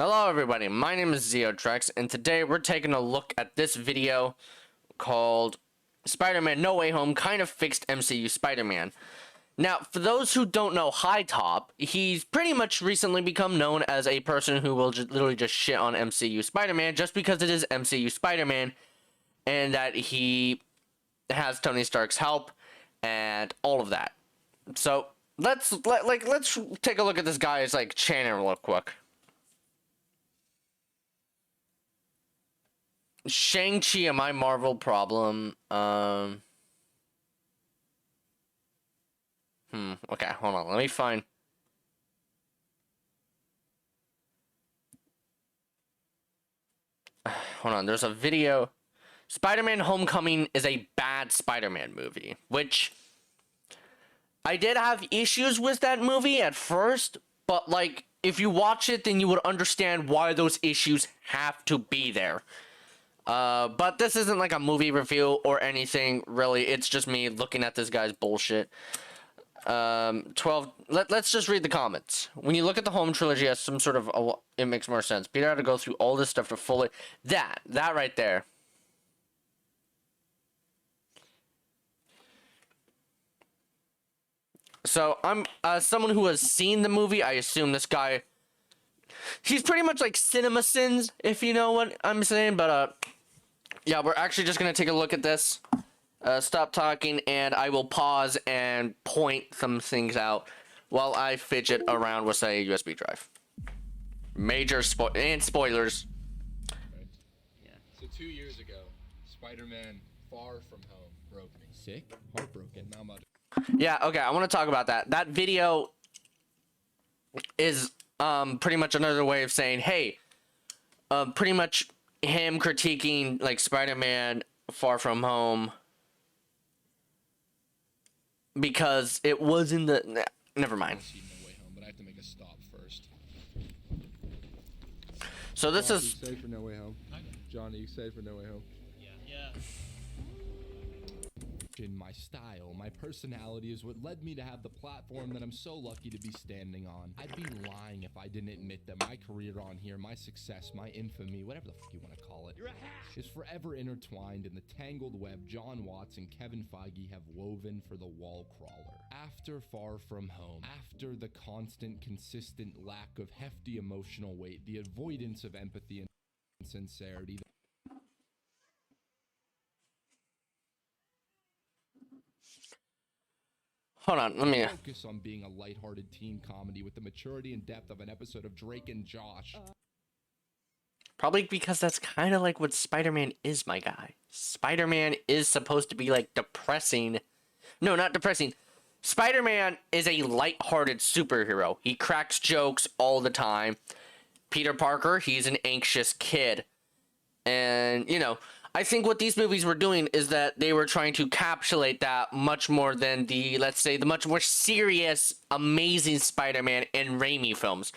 Hello everybody, my name is Zeotrex, and today we're taking a look at this video called Spider-Man No Way Home kind of fixed MCU Spider-Man. Now, for those who don't know Hitop, he's pretty much recently become known as a person who will literally just shit on MCU Spider-Man just because it is MCU Spider-Man and that he has Tony Stark's help and all of that. So, let's take a look at this guy's channel real quick. Shang-Chi and my Marvel problem. Okay, hold on. Let me find. Hold on. There's a video. Spider-Man Homecoming is a bad Spider-Man movie, which I did have issues with that movie at first, but if you watch it, then you would understand why those issues have to be there. But this isn't like a movie review or anything, really. It's just me looking at this guy's bullshit. 12. Let's just read the comments. When you look at the Home trilogy as some sort of, it makes more sense. Peter had to go through all this stuff to fully, that right there. So I'm someone who has seen the movie. I assume this guy, he's pretty much like Cinema Sins, if you know what I'm saying. But yeah, we're actually just gonna take a look at this. Stop talking, and I will pause and point some things out while I fidget around with a USB drive. Major spoilers. Right. Yeah. So 2 years ago, Spider-Man Far From Home broke me. Sick, heartbroken. Now I'm about to. Yeah. Okay. I want to talk about that. That video is pretty much another way of saying, hey, pretty much him critiquing Spider-Man Far From Home because it was in the never mind. No Way Home, but I have to make a stop first. So this John, is you excited for No Way Home? John, are you excited for No Way Home? Yeah. In my style, my personality is what led me to have the platform that I'm so lucky to be standing on. I'd be lying if I didn't admit that my career on here, my success, my infamy, whatever the fuck you want to call it, is forever intertwined in the tangled web John Watts and Kevin Feige have woven for the wall crawler. After Far From Home, after the constant, consistent lack of hefty emotional weight, the avoidance of empathy and sincerity, hold on, let me focus on being a lighthearted teen comedy with the maturity and depth of an episode of Drake and Josh. probably because that's kind of like what Spider-Man is, my guy. Spider-Man is supposed to be depressing. No, not depressing. Spider-Man is a lighthearted superhero. He cracks jokes all the time. Peter Parker, he's an anxious kid. And, I think what these movies were doing is that they were trying to encapsulate that much more than the, let's say, the much more serious, Amazing Spider-Man and Raimi films.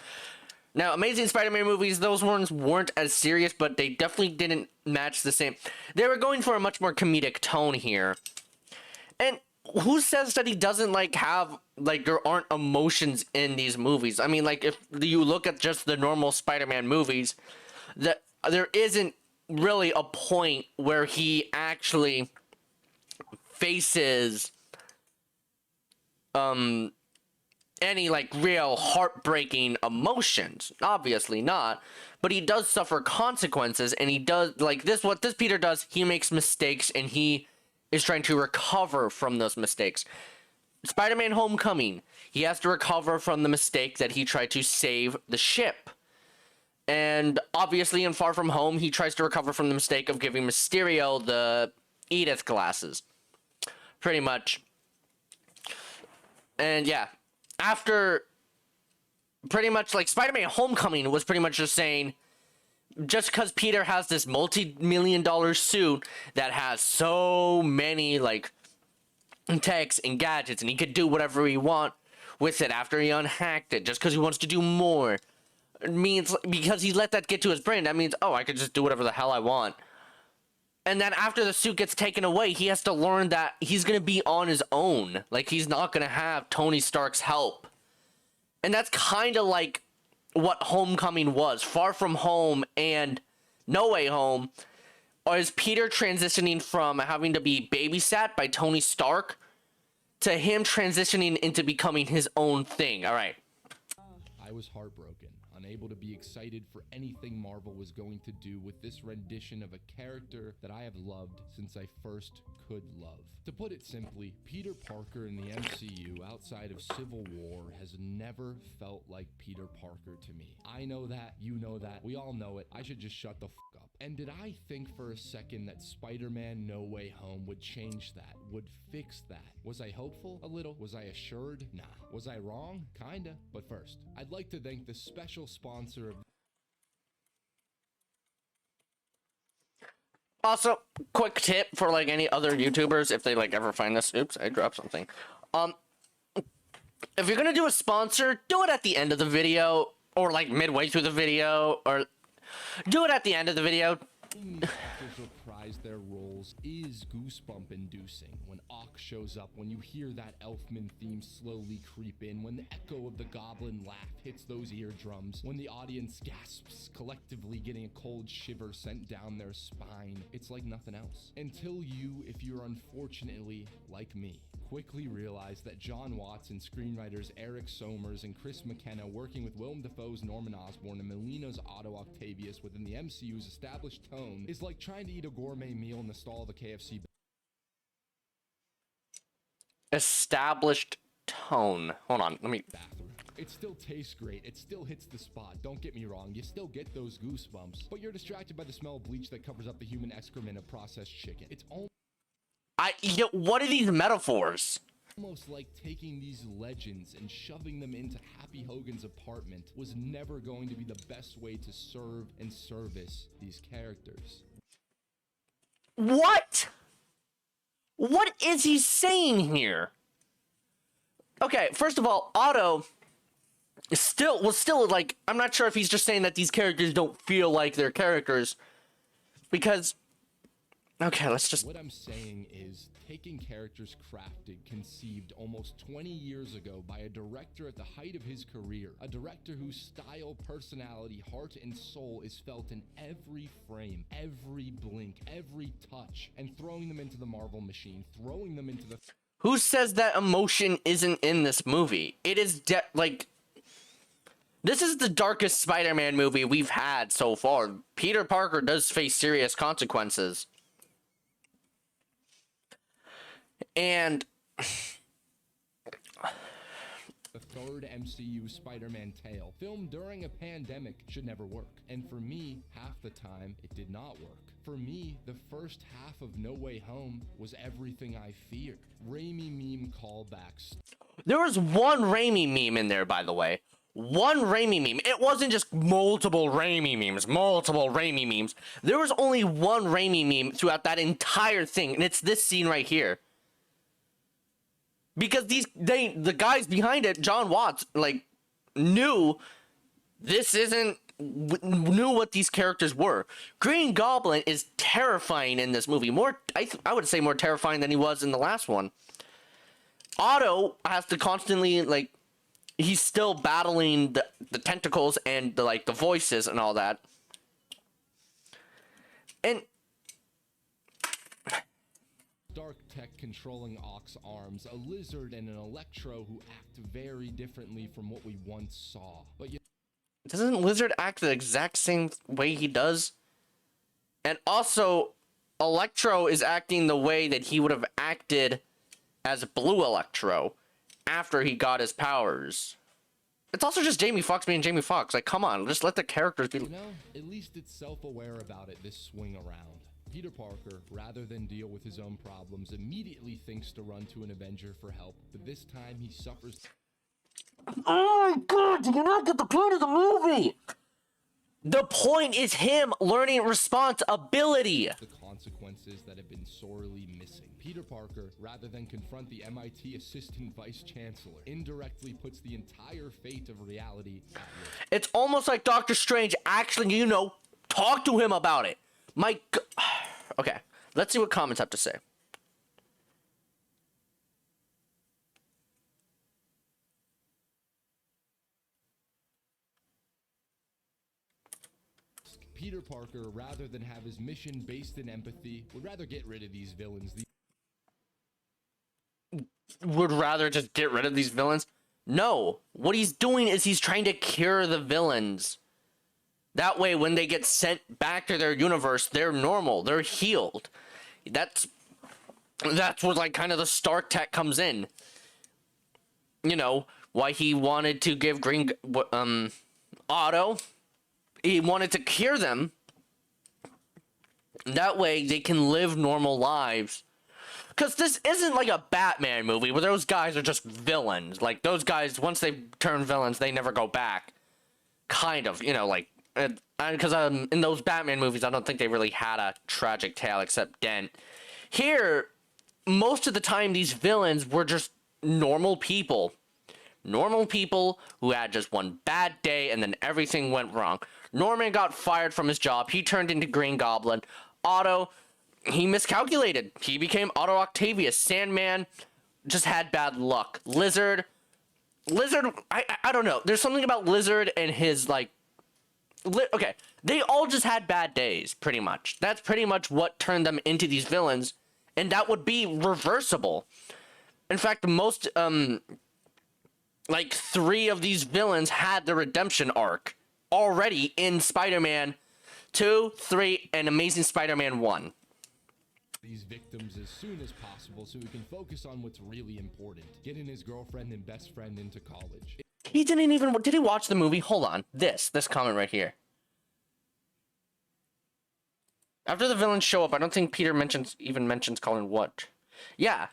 Now, Amazing Spider-Man movies, those ones weren't as serious, but they definitely didn't match the same. They were going for a much more comedic tone here. And who says that he doesn't, have, there aren't emotions in these movies? I mean, if you look at just the normal Spider-Man movies, that there isn't really a point where he actually faces any real heartbreaking emotions. Obviously not, but he does suffer consequences, and he does what this Peter does. He makes mistakes, and he is trying to recover from those mistakes. Spider-Man Homecoming, he has to recover from the mistake that he tried to save the ship. And obviously in Far From Home, he tries to recover from the mistake of giving Mysterio the Edith glasses. Pretty much. And yeah, after pretty much Spider-Man Homecoming was pretty much just saying, just because Peter has this multi-million-dollar suit that has so many techs and gadgets, and he could do whatever he want with it after he unhacked it, just because he wants to do more. Means because he let that get to his brain, that means, oh, I could just do whatever the hell I want. And then after the suit gets taken away, he has to learn that he's gonna be on his own. He's not gonna have Tony Stark's help. And that's kind of what Homecoming was. Far From Home and No Way Home, or is Peter transitioning from having to be babysat by Tony Stark to him transitioning into becoming his own thing? All right. I was heartbroken, unable to be excited for anything Marvel was going to do with this rendition of a character that I have loved since I first could love. To put it simply, Peter Parker in the MCU outside of Civil War has never felt like Peter Parker to me. I know that, you know that, we all know it. I should just shut the fuck up. And did I think for a second that Spider-Man No Way Home would change that, would fix that? Was I hopeful? A little. Was I assured? Nah. Was I wrong? Kinda. But first, I'd like to thank the special sponsor of Also, quick tip for like any other YouTubers, if they like ever find this. Oops, I dropped something. If you're gonna do a sponsor, do it at the end of the video, or like midway through the video, or do it at the end of the video. actors reprise their roles is goosebump inducing. When Ock shows up, when you hear that Elfman theme slowly creep in, when the echo of the goblin laugh hits those eardrums, when the audience gasps, collectively getting a cold shiver sent down their spine, it's like nothing else. Until you, if you're unfortunately like me, quickly realize that John Watts and screenwriters Eric Somers and Chris McKenna working with Willem Dafoe's Norman Osborn and Melina's Otto Octavius within the MCU's established tone is like trying to eat a gourmet meal in the stall of a KFC Established tone. Hold on, let me. bathroom. It still tastes great, it still hits the spot, don't get me wrong, you still get those goosebumps, but you're distracted by the smell of bleach that covers up the human excrement of processed chicken. It's What are these metaphors? almost like taking these legends and shoving them into Happy Hogan's apartment was never going to be the best way to serve and service these characters. What? What is he saying here? Okay, first of all, Otto was still like, I'm not sure if he's just saying that these characters don't feel like they're characters, because, okay, let's just. What I'm saying is taking characters crafted, conceived almost 20 years ago by a director at the height of his career, a director whose style, personality, heart, and soul is felt in every frame, every blink, every touch, and throwing them into the Marvel machine, throwing them into the... Who says that emotion isn't in this movie? It is like, this is the darkest Spider-Man movie we've had so far. Peter Parker does face serious consequences. And the third MCU Spider-Man tale, filmed during a pandemic, should never work. And for me, half the time, it did not work. For me, the first half of No Way Home was everything I feared. Raimi meme callbacks. there was one Raimi meme in there, by the way. One Raimi meme. It wasn't just multiple Raimi memes. There was only one Raimi meme throughout that entire thing, and it's this scene right here. Because the guys behind it, John Watts, like, knew what these characters were. Green Goblin is terrifying in this movie. I would say more terrifying than he was in the last one. Otto has to constantly, like, he's still battling the tentacles and the voices and all that. And Dark tech controlling Ock's arms, a lizard and an Electro who act very differently from what we once saw. But doesn't Lizard act the exact same way he does? And also, Electro is acting the way that he would have acted as Blue Electro after he got his powers. It's also just Jamie Foxx being Jamie Foxx. Like, come on, just let the characters be. you know, at least it's self-aware about it this swing around. Peter Parker, rather than deal with his own problems, immediately thinks to run to an Avenger for help, but this time he suffers. Oh my god, did you not get the point of the movie? The point is him learning responsibility. The consequences that have been sorely missing. Peter Parker, rather than confront the MIT Assistant Vice Chancellor, indirectly puts the entire fate of reality at risk. It's almost like Doctor Strange actually, talk to him about it. Okay, let's see what comments have to say. Peter Parker, rather than have his mission based in empathy, would rather get rid of these villains. Would rather just get rid of these villains? No. What he's doing is he's trying to cure the villains. That way, when they get sent back to their universe, they're normal. They're healed. That's where, like, kind of the Stark tech comes in. You know, why he wanted to give Otto, he wanted to cure them. That way, they can live normal lives. Because this isn't like a Batman movie where those guys are just villains. Like, those guys, once they turn villains, they never go back. Kind of, you know, like... Because in those Batman movies, I don't think they really had a tragic tale except Dent. Here, most of the time, these villains were just normal people. Normal people who had just one bad day and then everything went wrong. Norman got fired from his job. He turned into Green Goblin. Otto, he miscalculated. He became Otto Octavius. Sandman just had bad luck. Lizard, I don't know. There's something about Lizard and his, like... Okay, they all just had bad days, pretty much. That's pretty much what turned them into these villains, and that would be reversible. In fact, most, like, 3 of these villains had the redemption arc already in Spider-Man 2, 3, and Amazing Spider-Man 1. These victims as soon as possible so he can focus on what's really important, getting his girlfriend and best friend into college. He didn't even... Did he watch the movie? Hold on. This comment right here. After the villains show up, I don't think Peter even mentions Colin what. Yeah.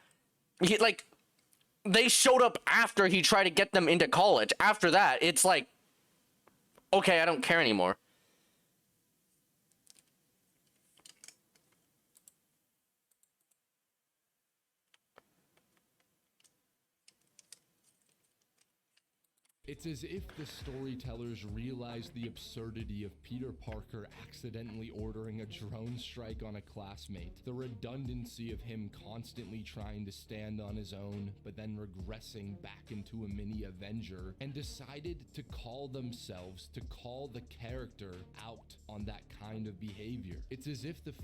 They showed up after he tried to get them into college. After that, it's like... Okay, I don't care anymore. It's as if the storytellers realized the absurdity of Peter Parker accidentally ordering a drone strike on a classmate, the redundancy of him constantly trying to stand on his own, but then regressing back into a mini Avenger, and decided to call the character out on that kind of behavior. It's as if the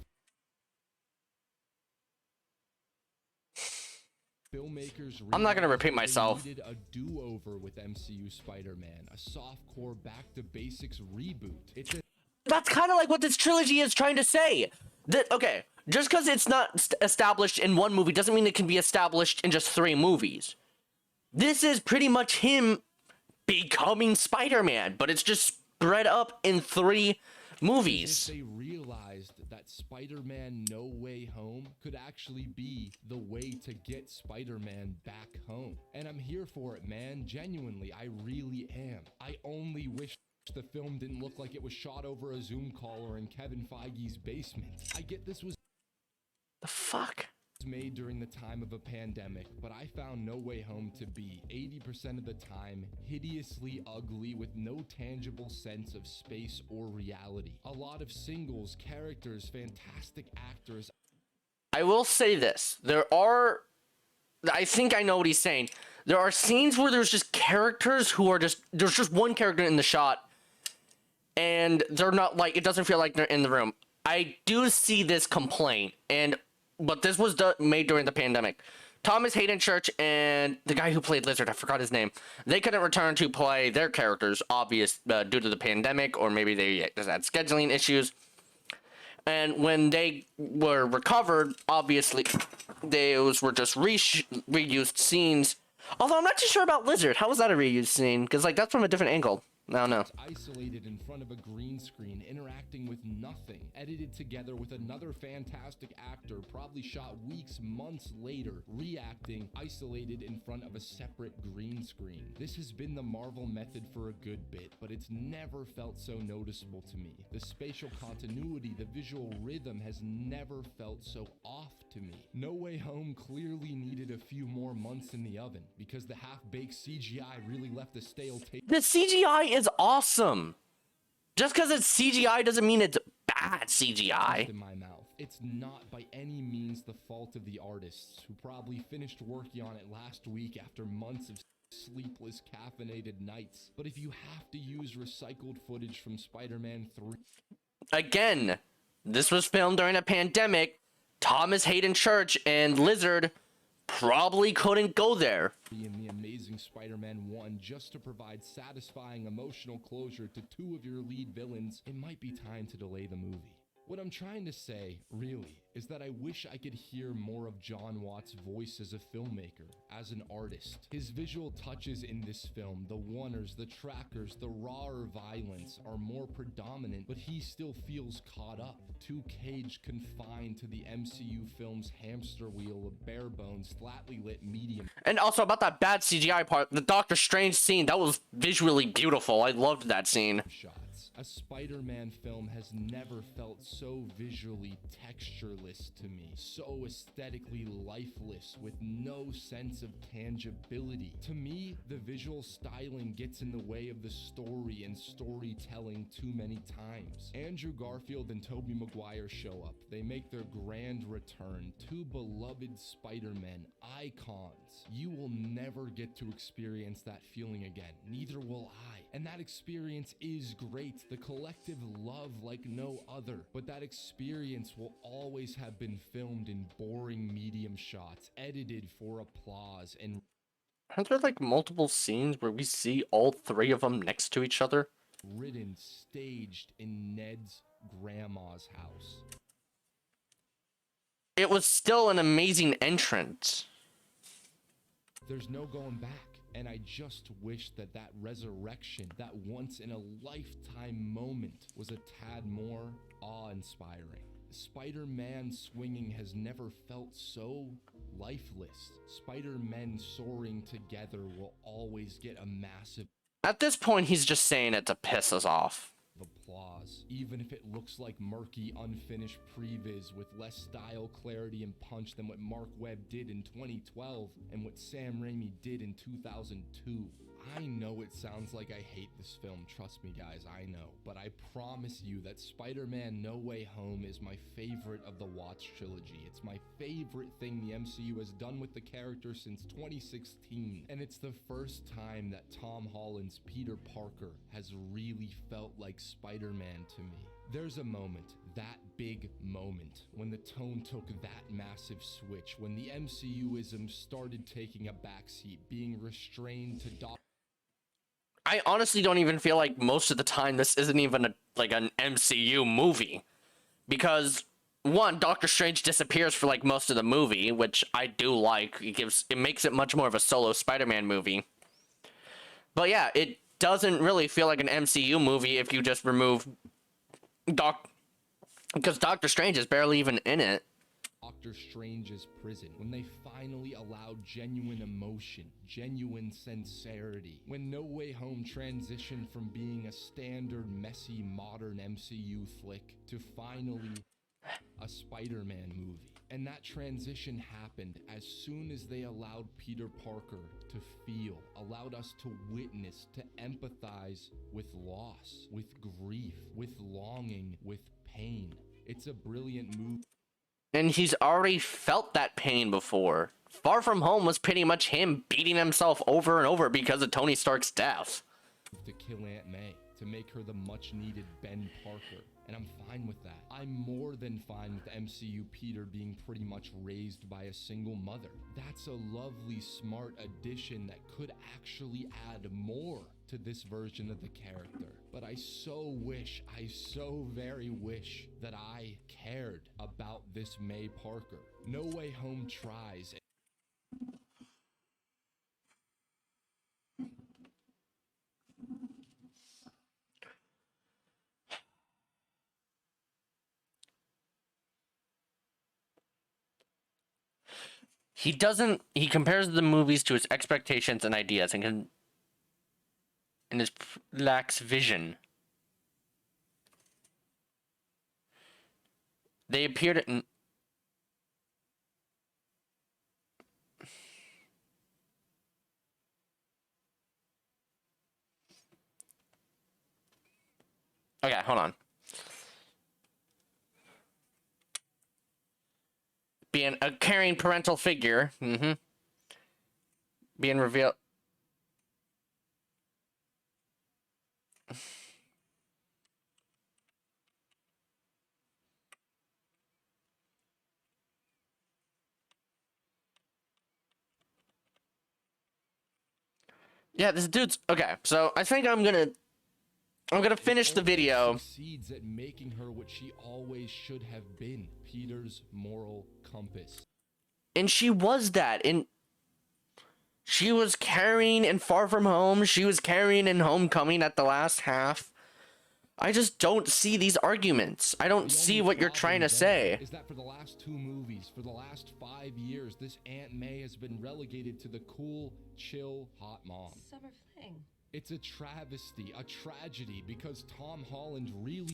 filmmakers I'm not gonna repeat myself. needed a do-over with MCU Spider-Man, a softcore back-to-basics reboot. That's kind of like what this trilogy is trying to say. That, okay, just because it's not established in one movie doesn't mean it can be established in just 3 movies. This is pretty much him becoming Spider-Man, but it's just spread up in 3 movies. They realized that Spider-Man No Way Home could actually be the way to get Spider-Man back home. And I'm here for it, man. Genuinely, I really am. I only wish the film didn't look like it was shot over a Zoom call or in Kevin Feige's basement. I get this was The fuck? made during the time of a pandemic, but I found No Way Home to be 80% of the time hideously ugly with no tangible sense of space or reality. A lot of singles, characters, fantastic actors. I will say this. I think I know what he's saying. There are scenes where there's just characters who are there's just one character in the shot, and they're not, like, it doesn't feel like they're in the room. I do see this complaint, but this was made during the pandemic. Thomas Hayden Church and the guy who played Lizard, I forgot his name, they couldn't return to play their characters, due to the pandemic, or maybe they just had scheduling issues. And when they were recovered, obviously, those were just reused scenes. Although I'm not too sure about Lizard. How was that a reused scene? Because, like, that's from a different angle. I don't know. Isolated in front of a green screen, interacting with nothing, edited together with another fantastic actor, probably shot weeks, months later, reacting, isolated in front of a separate green screen. This has been the Marvel method for a good bit, but it's never felt so noticeable to me. The spatial continuity, the visual rhythm has never felt so off to me. No Way Home clearly needed a few more months in the oven, because the half-baked CGI really left a stale taste. The CGI is awesome. Just because it's CGI doesn't mean it's bad CGI. In my mouth. It's not by any means the fault of the artists, who probably finished working on it last week after months of sleepless, caffeinated nights. But if you have to use recycled footage from Spider-Man 3... again, this was filmed during a pandemic. Thomas Hayden Church and Lizard probably couldn't go there. In The Amazing Spider-Man 1 just to provide satisfying emotional closure to two of your lead villains, it might be time to delay the movie. What I'm trying to say, really, is that I wish I could hear more of Jon Watts' voice as a filmmaker, as an artist. His visual touches in this film, the oneers, the trackers, the rawer violence are more predominant, but he still feels caught up, too caged, confined to the MCU film's hamster wheel of bare bones, flatly lit medium. And also about that bad CGI part, the Doctor Strange scene, that was visually beautiful. I loved that scene. Shots. A Spider-Man film has never felt so visually textureless to me, so aesthetically lifeless with no sense of tangibility. To me, the visual styling gets in the way of the story and storytelling too many times. Andrew Garfield and Tobey Maguire show up. They make their grand return, two beloved Spider-Men, icons. You will never get to experience that feeling again, neither will I. And that experience is great, the collective love like no other, but that experience will always have been filmed in boring medium shots, edited for applause, and Aren't there like multiple scenes where we see all three of them next to each other? written, staged in Ned's grandma's house. It was still an amazing entrance. There's no going back. And I just wish that that resurrection, that once in a lifetime moment, was a tad more awe-inspiring. Spider-Man swinging has never felt so lifeless. Spider-Men soaring together will always get a massive At this point, he's just saying it to piss us off. applause, even if it looks like murky, unfinished previs with less style, clarity, and punch than what Mark Webb did in 2012 and what Sam Raimi did in 2002. I know it sounds like I hate this film, trust me guys, I know, but I promise you that Spider-Man No Way Home is my favorite of the Watts trilogy. It's my favorite thing the MCU has done with the character since 2016, and it's the first time that Tom Holland's Peter Parker has really felt like Spider-Man to me. There's a moment, that big moment, when the tone took that massive switch, when the MCUism started taking a backseat, being restrained to I honestly don't even feel like most of the time this isn't even like an MCU movie. Because, one, Doctor Strange disappears for like most of the movie, which I do like. It makes it much more of a solo Spider-Man movie. But yeah, it doesn't really feel like an MCU movie if you just remove because Doctor Strange is barely even in it. Doctor Strange's prison, when they finally allowed genuine emotion, genuine sincerity, when No Way Home transitioned from being a standard, messy, modern MCU flick to finally a Spider-Man movie. And that transition happened as soon as they allowed Peter Parker to feel, allowed us to witness, to empathize with loss, with grief, with longing, with pain. It's a brilliant movie. And he's already felt that pain before. Far From Home was pretty much him beating himself over and over because of Tony Stark's death. To kill Aunt May, to make her the much-needed Ben Parker. And I'm fine with that. I'm more than fine with MCU Peter being pretty much raised by a single mother. That's a lovely, smart addition that could actually add more to this version of the character. But I so very wish that I cared about this May Parker. No Way Home tries. He compares the movies to his expectations and ideas and lacks vision. They appeared in... Okay, hold on. Being a caring parental figure. Being revealed... Yeah, this dude's okay. So I think I'm gonna finish the video. Succeeds at making her what she always should have been, Peter's moral compass. And she was that. And she was carrying in Far From Home. She was carrying in Homecoming at the last half. I just don't see these arguments. I don't see what you're trying to say. Is that for the last 2 movies, for the last 5 years, this Aunt May has been relegated to the cool, chill, hot mom. Summer fling. It's a travesty, a tragedy, because Tom Holland really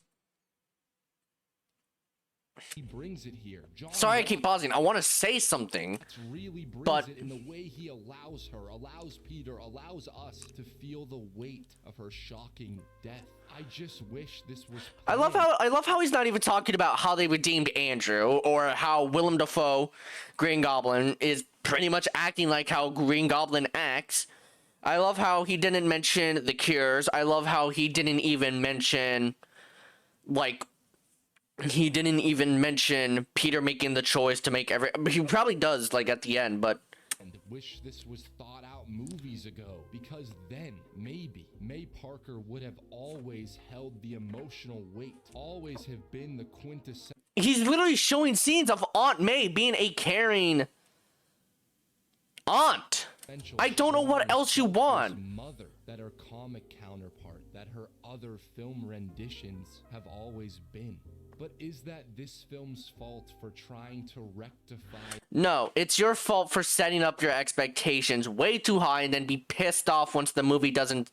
he brings it here. Sorry, I keep pausing. I want to say something. Really brings but it in the way he allows her, allows Peter, allows us to feel the weight of her shocking death. I just wish this was I love how he's not even talking about how they redeemed Andrew or how Willem Dafoe, Green Goblin, is pretty much acting like how Green Goblin acts. I love how he didn't mention the cures. I love how he didn't even mention Peter making the choice to make he probably does like at the end, but and wish this was thought out movies ago, because then maybe May Parker would have always held the emotional weight, always have been the quintessential. He's literally showing scenes of Aunt May being a caring aunt. I don't know what else you want. Mother, that her comic counterpart, that her other film renditions have always been. But is that this film's fault for trying to rectify? No, it's your fault for setting up your expectations way too high and then be pissed off once the movie doesn't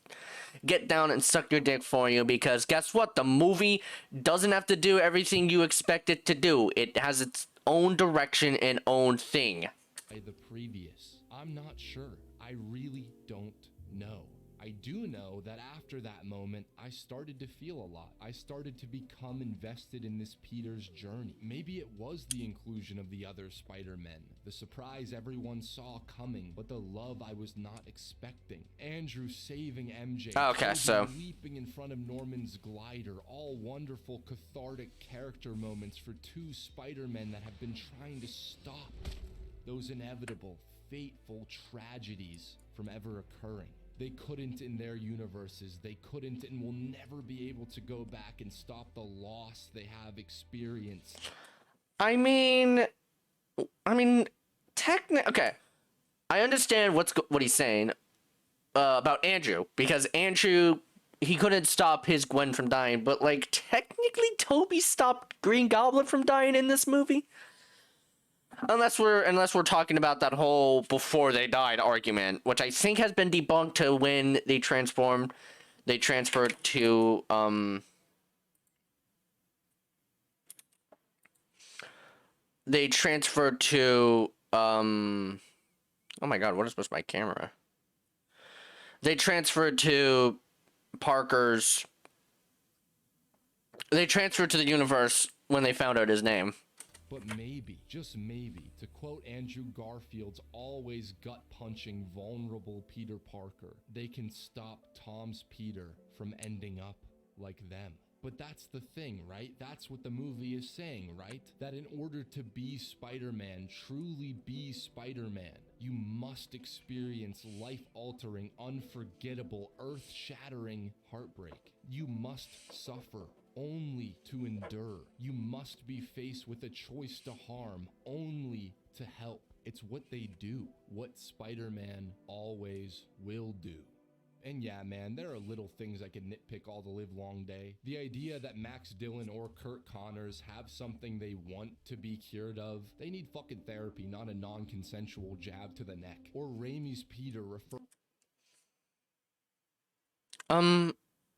get down and suck your dick for you, because guess what? The movie doesn't have to do everything you expect it to do. It has its own direction and own thing. The previous, I'm not sure. I really don't know. I do know that after that moment, I started to feel a lot. I started to become invested in this Peter's journey. Maybe it was the inclusion of the other Spider-Men, the surprise everyone saw coming, but the love I was not expecting. Andrew saving MJ, okay, so leaping in front of Norman's glider, all wonderful cathartic character moments for 2 Spider-Men that have been trying to stop those inevitable, fateful tragedies from ever occurring. They couldn't in their universes. They couldn't and will never be able to go back and stop the loss they have experienced. I mean, okay. I understand what he's saying about Andrew, because Andrew, he couldn't stop his Gwen from dying, but like technically Toby stopped Green Goblin from dying in this movie. Unless we're talking about that whole before they died argument, which I think has been debunked to when they transferred to oh my god, what is with my camera? They transferred to the universe when they found out his name. But maybe, just maybe, to quote Andrew Garfield's always gut-punching, vulnerable Peter Parker, they can stop Tom's Peter from ending up like them. But that's the thing, right? That's what the movie is saying, right? That in order to be Spider-Man, truly be Spider-Man, you must experience life-altering, unforgettable, earth-shattering heartbreak. You must suffer only to endure. You must be faced with a choice to harm, only to help. It's what they do, what Spider-Man always will do. And yeah, man, there are little things I can nitpick all the live long day. The idea that Max Dillon or Kurt Connors have something they want to be cured of, they need fucking therapy, not a non-consensual jab to the neck. Or Raimi's Peter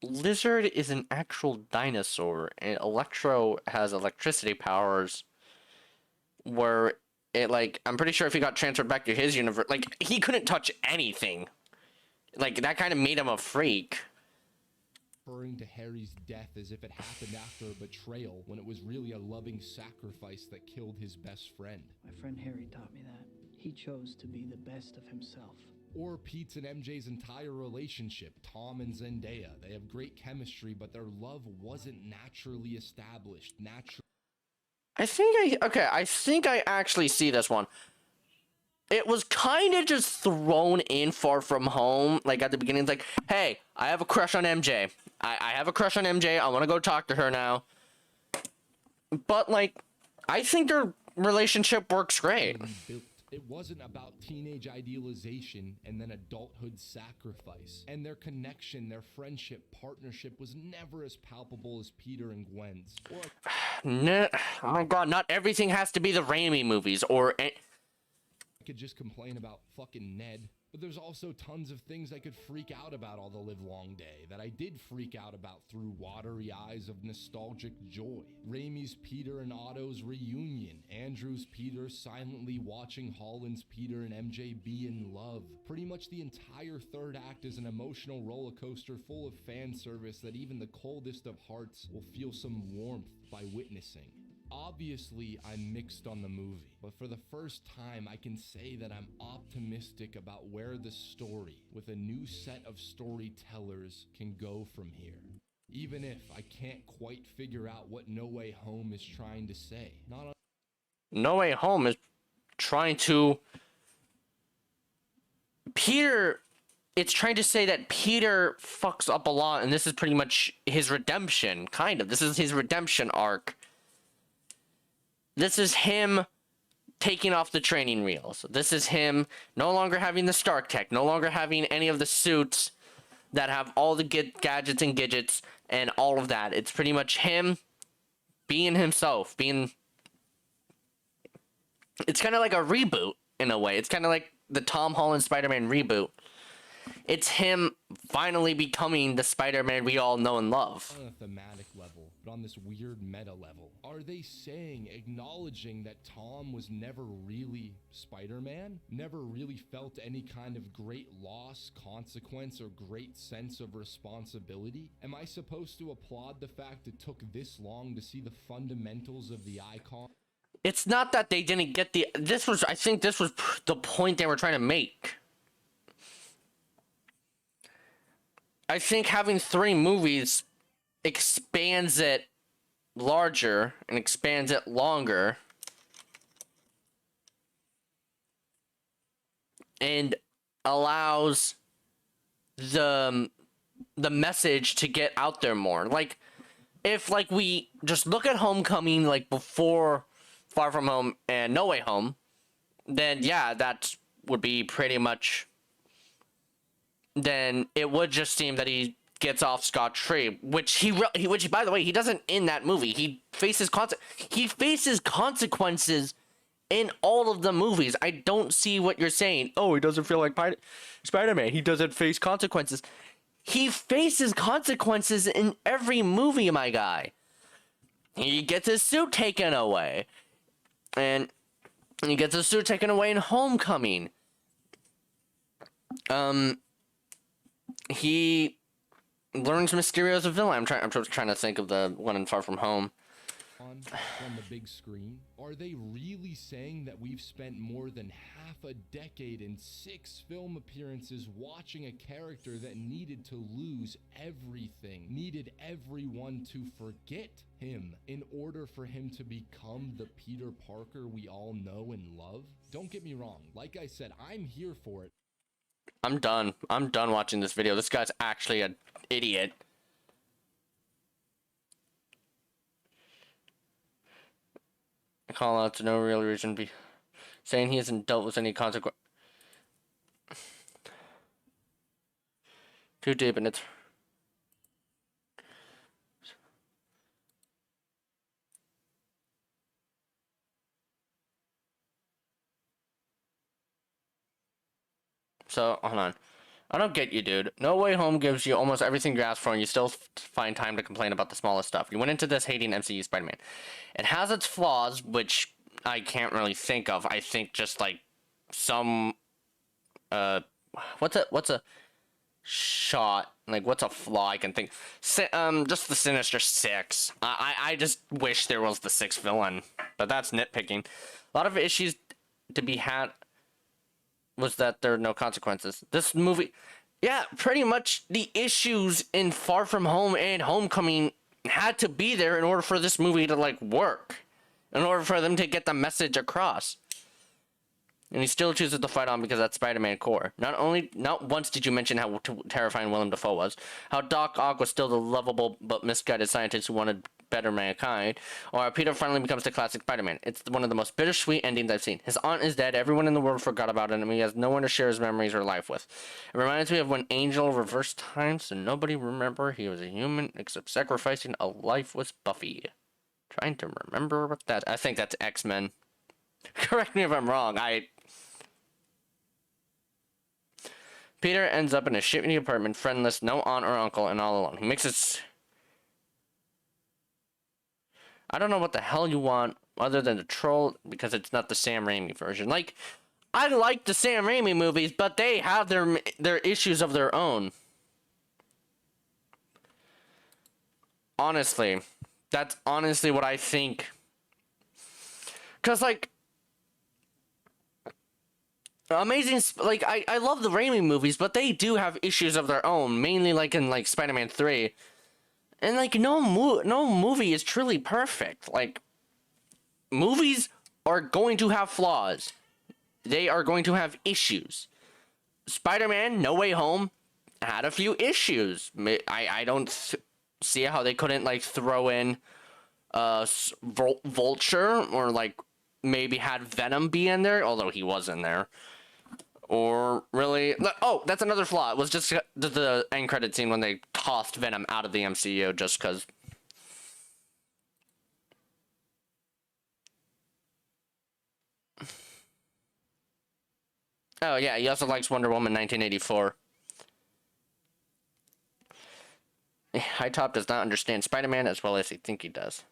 Lizard is an actual dinosaur, and Electro has electricity powers where it, like, I'm pretty sure if he got transferred back to his universe, like, he couldn't touch anything. Like, that kind of made him a freak. Referring to Harry's death as if it happened after a betrayal, when it was really a loving sacrifice that killed his best friend. My friend Harry taught me that. He chose to be the best of himself. Or Pete's and MJ's entire relationship, Tom and Zendaya. They have great chemistry, but their love wasn't naturally established. I think I actually see this one. it was kind of just thrown in Far From Home. Like at the beginning, it's like, hey, I have a crush on MJ. I have a crush on MJ. I want to go talk to her now. But like, I think their relationship works great. Built. It wasn't about teenage idealization and then adulthood sacrifice. And their connection, their friendship, partnership was never as palpable as Peter and Gwen's. No, oh my god, not everything has to be the Raimi movies or... I could just complain about fucking Ned. But there's also tons of things I could freak out about all the livelong day that I did freak out about through watery eyes of nostalgic joy. Raimi's Peter and Otto's reunion. Andrew's Peter silently watching Holland's Peter and MJ be in love. Pretty much the entire third act is an emotional roller coaster full of fan service that even the coldest of hearts will feel some warmth by witnessing. Obviously, I'm mixed on the movie, but for the first time, I can say that I'm optimistic about where the story, with a new set of storytellers, can go from here. Even if I can't quite figure out what No Way Home is trying to say. No Way Home is trying to... It's trying to say that Peter fucks up a lot, and this is pretty much his redemption, kind of. This is his redemption arc. This is him taking off the training wheels. This is him no longer having the Stark Tech, no longer having any of the suits that have all the gadgets and gadgets and all of that. It's pretty much him being himself, being... It's kind of like a reboot in a way. It's kind of like the Tom Holland Spider-Man reboot. It's him finally becoming the Spider-Man we all know and love. On a thematic level, but on this weird meta level. Are they saying, acknowledging that Tom was never really Spider-Man? Never really felt any kind of great loss, consequence, or great sense of responsibility? Am I supposed to applaud the fact it took this long to see the fundamentals of the icon? It's not that they didn't get the... I think this was the point they were trying to make. I think having 3 movies expands it larger and expands it longer. And allows the message to get out there more. Like, if like we just look at Homecoming like before Far From Home and No Way Home, then yeah, that would be pretty much... Then it would just seem that he gets off scot-free, which by the way, he doesn't in that movie. He faces consequences in all of the movies. I don't see what you're saying. Oh, he doesn't feel like Spider-Man. He doesn't face consequences. He faces consequences in every movie, my guy. He gets his suit taken away. And he gets his suit taken away in Homecoming. He learns Mysterio as a villain. I'm trying to think of the one in Far From Home. On the big screen? Are they really saying that we've spent more than half a decade and 6 film appearances watching a character that needed to lose everything, needed everyone to forget him in order for him to become the Peter Parker we all know and love? Don't get me wrong. Like I said, I'm here for it. I'm done. I'm done watching this video. This guy's actually an idiot. I call out to no real reason be saying he hasn't dealt with any consequence. Too deep and it's... So, hold on. I don't get you, dude. No Way Home gives you almost everything you ask for, and you still find time to complain about the smallest stuff. You went into this hating MCU Spider-Man. It has its flaws, which I can't really think of. I think just, like, some... What's a shot? Like, what's a flaw I can think? Just the Sinister Six. I just wish there was the 6th villain. But that's nitpicking. A lot of issues to be had... was that there are no consequences. This movie, yeah, pretty much the issues in Far From Home and Homecoming had to be there in order for this movie to, like, work. In order for them to get the message across. And he still chooses to fight on because that's Spider-Man core. Not once did you mention how terrifying Willem Dafoe was, how Doc Ock was still the lovable but misguided scientist who wanted better mankind, or how Peter finally becomes the classic Spider-Man. It's one of the most bittersweet endings I've seen. His aunt is dead, everyone in the world forgot about him, and he has no one to share his memories or life with. It reminds me of when Angel reversed time so nobody remember he was a human except sacrificing a life with Buffy. Trying to remember what that... I think that's X-Men. Correct me if I'm wrong. Peter ends up in a shitty apartment, friendless, no aunt or uncle, and all alone. He makes it... I don't know what the hell you want other than to troll because it's not the Sam Raimi version. Like, I like the Sam Raimi movies, but they have their issues of their own. Honestly. That's honestly what I think. Because, like... Like, I love the Raimi movies, but they do have issues of their own, mainly like in like Spider-Man 3. And like no movie is truly perfect. Like, movies are going to have flaws. They are going to have issues. Spider-Man No Way Home had a few issues. I don't see how they couldn't like throw in Vulture, or like maybe had Venom be in there, although he was in there. Or really... Oh, that's another flaw. It was just the end credit scene when they tossed Venom out of the MCU just because... Oh, yeah, he also likes Wonder Woman 1984. Hitop does not understand Spider-Man as well as he thinks he does.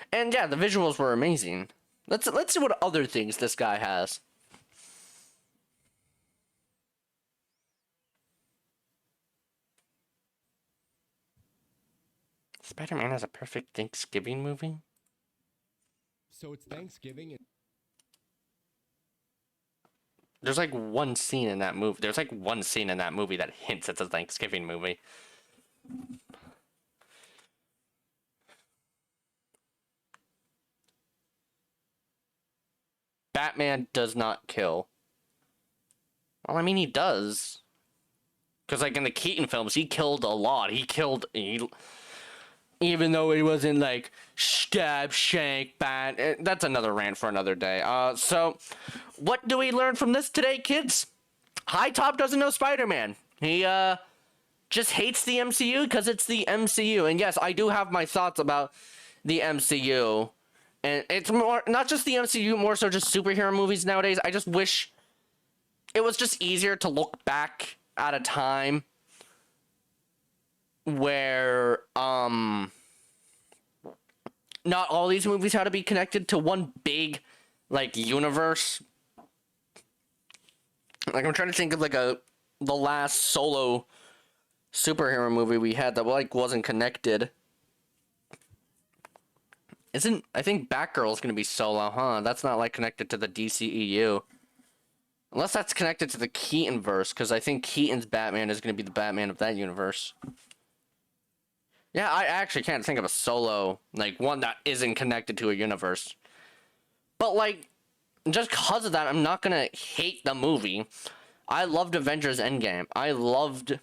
And yeah, the visuals were amazing. Let's see what other things this guy has. Spider-Man has a perfect Thanksgiving movie? So it's Thanksgiving and There's like one scene in that movie. There's like one scene in that movie that hints it's a Thanksgiving movie. Batman does not kill. Well, I mean, he does. Because, like, in the Keaton films, he killed a lot. Even though he wasn't, like, stab, shank, bat. That's another rant for another day. So, what do we learn from this today, kids? Hitop doesn't know Spider-Man. He, just hates the MCU because it's the MCU. And yes, I do have my thoughts about the MCU. And it's more, not just the MCU, more so just superhero movies nowadays. I just wish it was just easier to look back at a time where, not all these movies had to be connected to one big, like, universe. Like, I'm trying to think of, like, the last solo superhero movie we had that, like, wasn't connected. I think Batgirl's gonna be solo, huh? That's not, like, connected to the DCEU. Unless that's connected to the Keaton-verse, because I think Keaton's Batman is gonna be the Batman of that universe. Yeah, I actually can't think of a solo, like, one that isn't connected to a universe. But, like, just because of that, I'm not gonna hate the movie. I loved Avengers Endgame. I loved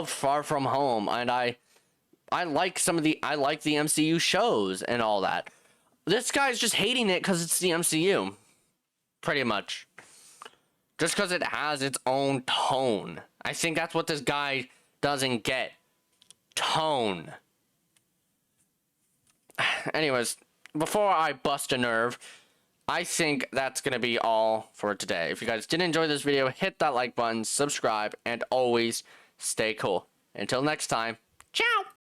Far From Home, and I like the MCU shows and all that. This guy's just hating it because it's the MCU. Pretty much. Just because it has its own tone. I think that's what this guy doesn't get. Tone. Anyways, before I bust a nerve, I think that's going to be all for today. If you guys did enjoy this video, hit that like button, subscribe, and always stay cool. Until next time, ciao!